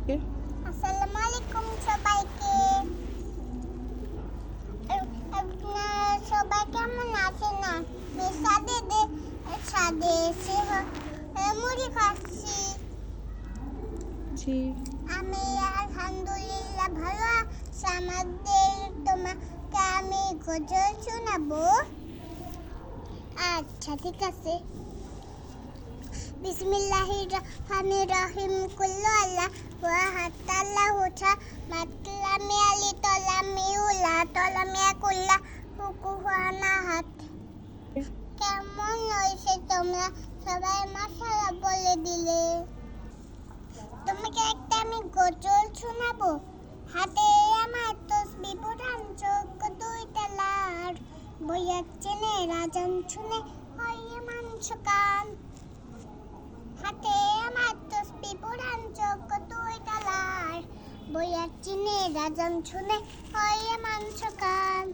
সবাইকে। আসসালামু আলাইকুম সবাইকে। আপনারা সবাই কেমন আছেন? আমি সাদে এসে মুড়ি খাচ্ছি। জি। আমি আলহামদুলিল্লাহ ভালো আছি। তোমাকে আমি গজল শোনাবো। আচ্ছা ঠিক আছে। বিসমিল্লাহির রহমানির রহিম। কুল্লু আল্লাহ ওয়াহাদ আল্লাহু সামাদ লাম ইয়ালিদ ওয়া লাম ইউলাদ ওয়া লাম ইয়াকুল লাহু কুফুয়ান আহাদ। কেমন হয়েছে? তোমরা সবাই মাশাআল্লাহ বলে দিলে। তোমাকে একটা আমি গজল শোনাবো। হাতে আমার তসবিহ পুরান, চোখ দুইটা লাল, বইয়া চেনে রাজন শুনে হয় মাংস কান। হাতে আমার তসবিহ পুরান, চোখ দুইটা লাল, বইয়া চেনে রাজন শুনে হয় মাংস কান।